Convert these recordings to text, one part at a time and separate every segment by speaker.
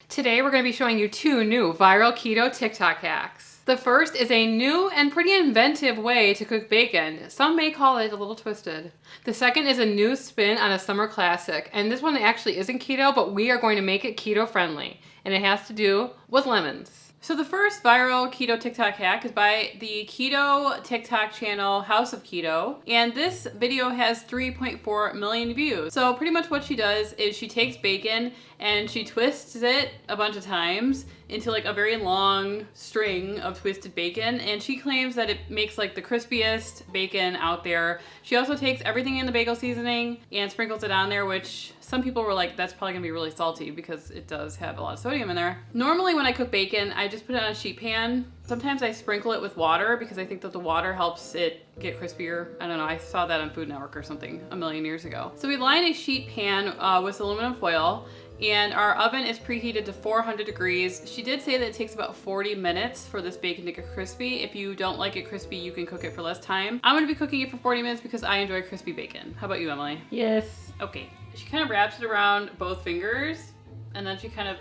Speaker 1: Today we're going to be showing you 2 new viral keto TikTok hacks. The first is a new and pretty inventive way to cook bacon. Some may call it a little twisted. The second is a new spin on a summer classic, and this one actually isn't keto, but we are going to make it keto friendly, and it has to do with lemons. So the first viral keto TikTok hack is by the keto TikTok channel House of Keto, and this video has 3.4 million views. So pretty much what she does is she takes bacon and she twists it a bunch of times into like a very long string of twisted bacon, and she claims that it makes like the crispiest bacon out there. She also takes everything in the bagel seasoning and sprinkles it on there, which some people were like, that's probably gonna be really salty because it does have a lot of sodium in there. Normally when I cook bacon, I just put it on a sheet pan. Sometimes I sprinkle it with water because I think that the water helps it get crispier. I don't know, I saw that on Food Network or something a million years ago. So we line a sheet pan with aluminum foil, and our oven is preheated to 400 degrees. She did say that it takes about 40 minutes for this bacon to get crispy. If you don't like it crispy, you can cook it for less time. I'm gonna be cooking it for 40 minutes because I enjoy crispy bacon. How about you, Emily?
Speaker 2: Yes.
Speaker 1: Okay, she kind of wraps it around both fingers, and then she kind of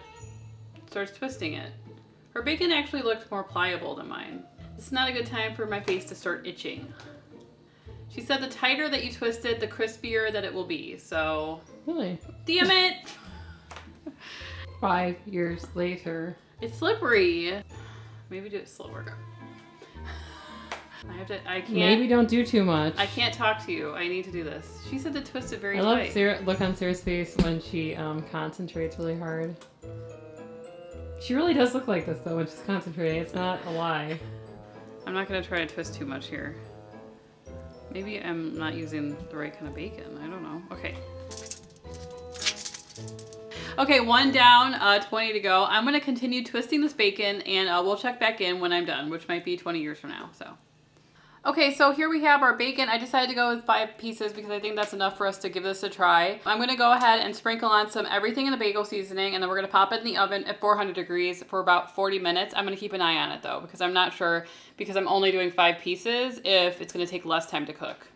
Speaker 1: starts twisting it. Her bacon actually looks more pliable than mine. It's not a good time for my face to start itching. She said the tighter that you twist it, the crispier that it will be, so...
Speaker 2: Really?
Speaker 1: Damn it!
Speaker 2: 5 years later.
Speaker 1: It's slippery. Maybe do it slower. I can't.
Speaker 2: Maybe don't do too much.
Speaker 1: I can't talk to you. I need to do this. She said to twist it very
Speaker 2: I love
Speaker 1: tight.
Speaker 2: Sarah, look on Sarah's face when she concentrates really hard. She really does look like this though when she's concentrating. It's not a lie.
Speaker 1: I'm not gonna try to twist too much here. Maybe I'm not using the right kind of bacon. I don't know. Okay. Okay, 1 down, 20 to go. I'm gonna continue twisting this bacon, and we'll check back in when I'm done, which might be 20 years from now, so. Okay, so here we have our bacon. I decided to go with 5 pieces because I think that's enough for us to give this a try. I'm gonna go ahead and sprinkle on some everything in the bagel seasoning, and then we're gonna pop it in the oven at 400 degrees for about 40 minutes. I'm gonna keep an eye on it though, because I'm not sure, because I'm only doing 5 pieces, if it's gonna take less time to cook.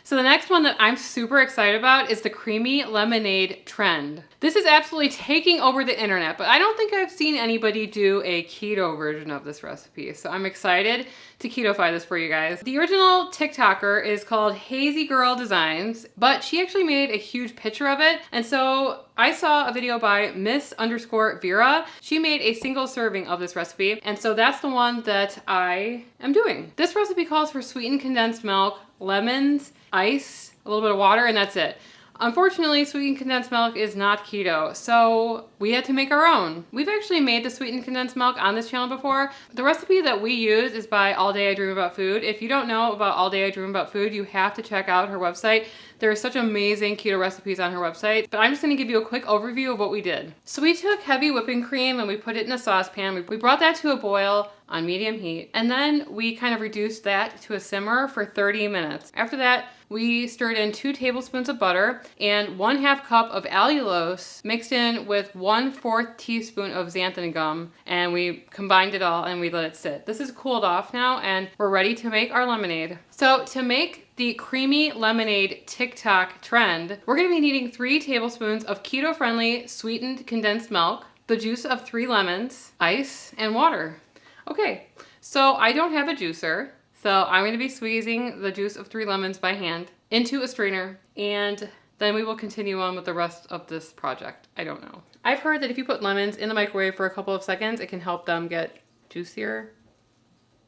Speaker 1: So the next one that I'm super excited about is the creamy lemonade trend. This is absolutely taking over the internet, but I don't think I've seen anybody do a keto version of this recipe. So I'm excited to keto-fy this for you guys. The original TikToker is called Hazy Girl Designs, but she actually made a huge picture of it. And so I saw a video by Miss_Vera. She made a single serving of this recipe. And so that's the one that I am doing. This recipe calls for sweetened condensed milk, lemons, ice, a little bit of water, and that's it. Unfortunately, sweetened condensed milk is not keto, so we had to make our own. We've actually made the sweetened condensed milk on this channel before. The recipe that we use is by All Day I Dream About Food. If you don't know about All Day I Dream About Food, you have to check out her website. There are such amazing keto recipes on her website, but I'm just gonna give you a quick overview of what we did. So we took heavy whipping cream and we put it in a saucepan. We brought that to a boil on medium heat, and then we kind of reduced that to a simmer for 30 minutes. After that, we stirred in 2 tablespoons of butter and 1/2 cup of allulose mixed in with 1/4 teaspoon of xanthan gum, and we combined it all and we let it sit. This is cooled off now and we're ready to make our lemonade. So to make the creamy lemonade TikTok trend, we're gonna be needing 3 tablespoons of keto-friendly sweetened condensed milk, the juice of 3 lemons, ice, and water. Okay, so I don't have a juicer, so I'm gonna be squeezing the juice of 3 lemons by hand into a strainer, and then we will continue on with the rest of this project. I don't know. I've heard that if you put lemons in the microwave for a couple of seconds, it can help them get juicier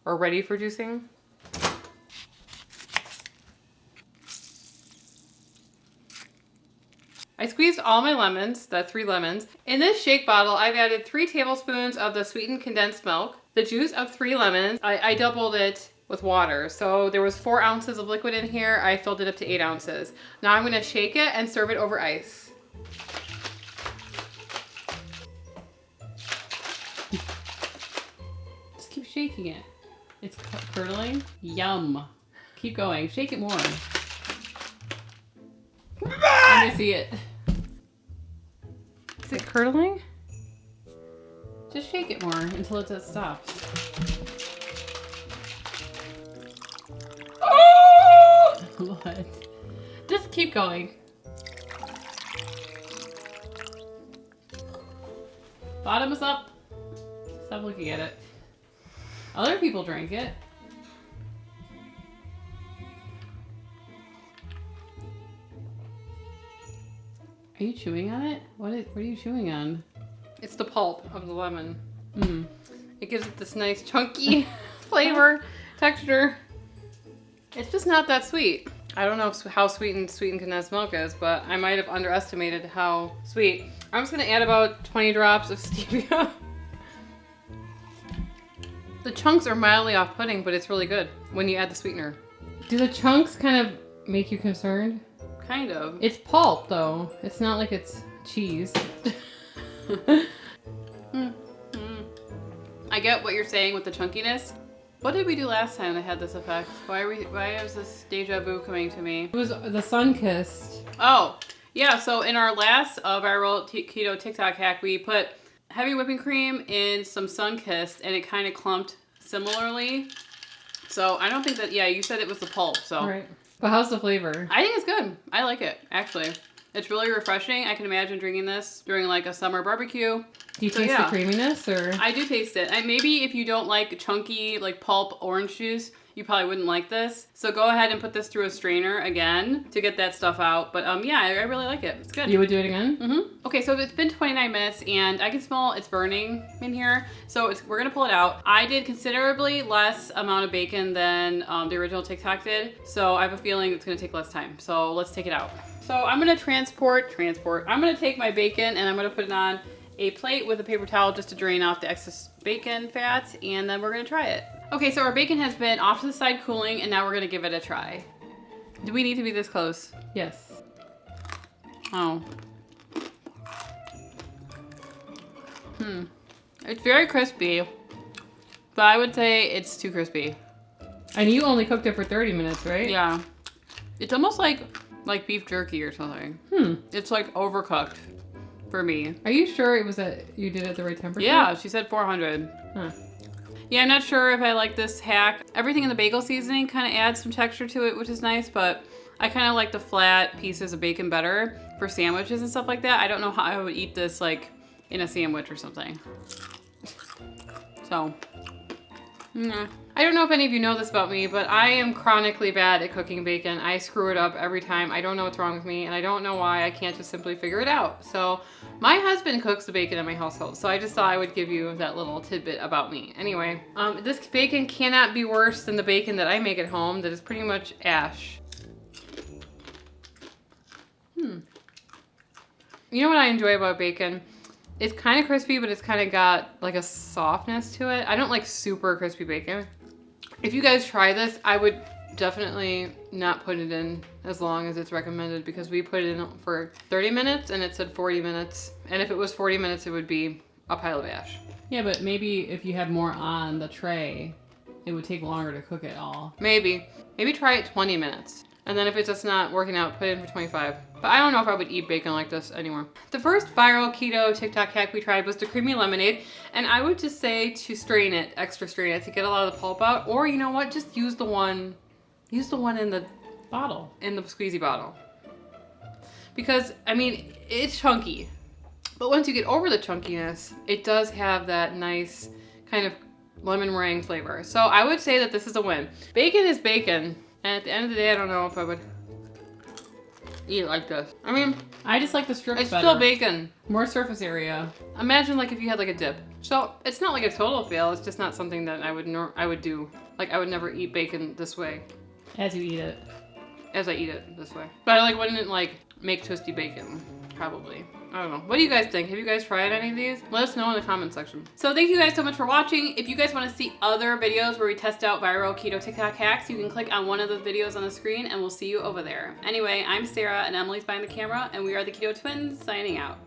Speaker 1: or ready for juicing. I squeezed all my lemons, the 3 lemons. In this shake bottle, I've added 3 tablespoons of the sweetened condensed milk, the juice of 3 lemons. I doubled it with water. So there was 4 ounces of liquid in here. I filled it up to 8 ounces. Now I'm gonna shake it and serve it over ice.
Speaker 2: Just keep shaking it. It's curdling. Yum. Keep going. Shake it more. Let me see it.
Speaker 1: Is it curdling?
Speaker 2: Just shake it more until it stops.
Speaker 1: Oh!
Speaker 2: What? Just keep going.
Speaker 1: Bottom is up. Stop looking at it. Other people drank it. Are you chewing on it? What are you chewing on? It's the pulp of the lemon. Mm. It gives it this nice chunky flavor, texture. It's just not that sweet. I don't know how sweetened condensed milk is, but I might have underestimated how sweet. I'm just gonna add about 20 drops of stevia. The chunks are mildly off-putting, but it's really good when you add the sweetener.
Speaker 2: Do the chunks kind of make you concerned?
Speaker 1: Kind of.
Speaker 2: It's pulp, though. It's not like it's cheese.
Speaker 1: I get what you're saying with the chunkiness. What did we do last time that had this effect? Why is this deja vu coming to me?
Speaker 2: It was the sun-kissed.
Speaker 1: Oh, yeah. So in our last viral keto TikTok hack, we put heavy whipping cream in some sun-kissed, and it kind of clumped similarly. So I don't think that. Yeah, you said it was the pulp. So.
Speaker 2: Right. But how's the flavor?
Speaker 1: I think it's good. I like it, actually. It's really refreshing. I can imagine drinking this during like a summer barbecue.
Speaker 2: Do you taste the creaminess, or?
Speaker 1: I do taste it. And maybe if you don't like chunky, like pulp orange juice, you probably wouldn't like this. So go ahead and put this through a strainer again to get that stuff out. But yeah, I really like it. It's good.
Speaker 2: You would do it again?
Speaker 1: Mm-hmm. Okay, so it's been 29 minutes and I can smell it's burning in here. So we're gonna pull it out. I did considerably less amount of bacon than the original TikTok did. So I have a feeling it's gonna take less time. So let's take it out. So I'm gonna transport. I'm gonna take my bacon and I'm gonna put it on a plate with a paper towel just to drain off the excess bacon fat, and then we're gonna try it. Okay, so our bacon has been off to the side cooling, and now we're gonna give it a try. Do we need to be this close?
Speaker 2: Yes.
Speaker 1: Oh. It's very crispy, but I would say it's too crispy.
Speaker 2: And you only cooked it for 30 minutes, right?
Speaker 1: Yeah. It's almost like beef jerky or something. It's like overcooked for me.
Speaker 2: Are you sure it was you did it at the right temperature?
Speaker 1: Yeah, she said 400.
Speaker 2: Huh.
Speaker 1: Yeah, I'm not sure if I like this hack. Everything in the bagel seasoning kind of adds some texture to it, which is nice, but I kind of like the flat pieces of bacon better for sandwiches and stuff like that. I don't know how I would eat this like in a sandwich or something. So, I don't know if any of you know this about me, but I am chronically bad at cooking bacon. I screw it up every time. I don't know what's wrong with me, and I don't know why. I can't just simply figure it out. So my husband cooks the bacon in my household, so I just thought I would give you that little tidbit about me. Anyway, this bacon cannot be worse than the bacon that I make at home that is pretty much ash. You know what I enjoy about bacon? It's kind of crispy, but it's kind of got like a softness to it. I don't like super crispy bacon. If you guys try this, I would definitely not put it in as long as it's recommended, because we put it in for 30 minutes and it said 40 minutes. And if it was 40 minutes, it would be a pile of ash.
Speaker 2: Yeah, but maybe if you had more on the tray, it would take longer to cook it all.
Speaker 1: Maybe try it 20 minutes. And then if it's just not working out, put it in for 25. But I don't know if I would eat bacon like this anymore. The first viral keto TikTok hack we tried was the creamy lemonade. And I would just say to strain it, extra strain it, to get a lot of the pulp out. Or you know what, just use the one in the
Speaker 2: Bottle.
Speaker 1: In the squeezy bottle. Because, I mean, it's chunky. But once you get over the chunkiness, it does have that nice kind of lemon meringue flavor. So I would say that this is a win. Bacon is bacon. And at the end of the day, I don't know if I would eat it like this. I mean,
Speaker 2: I just like the strips
Speaker 1: it's
Speaker 2: better.
Speaker 1: still bacon.
Speaker 2: More surface area.
Speaker 1: Imagine like if you had like a dip. So it's not like a total fail. It's just not something that I would do. Like I would never eat bacon this way.
Speaker 2: As you eat it.
Speaker 1: As I eat it this way. But I wouldn't make twisty bacon. Probably. I don't know. What do you guys think? Have you guys tried any of these? Let us know in the comment section. So thank you guys so much for watching. If you guys want to see other videos where we test out viral keto TikTok hacks, you can click on one of the videos on the screen and we'll see you over there. Anyway, I'm Sarah and Emily's behind the camera, and we are the Keto Twins signing out.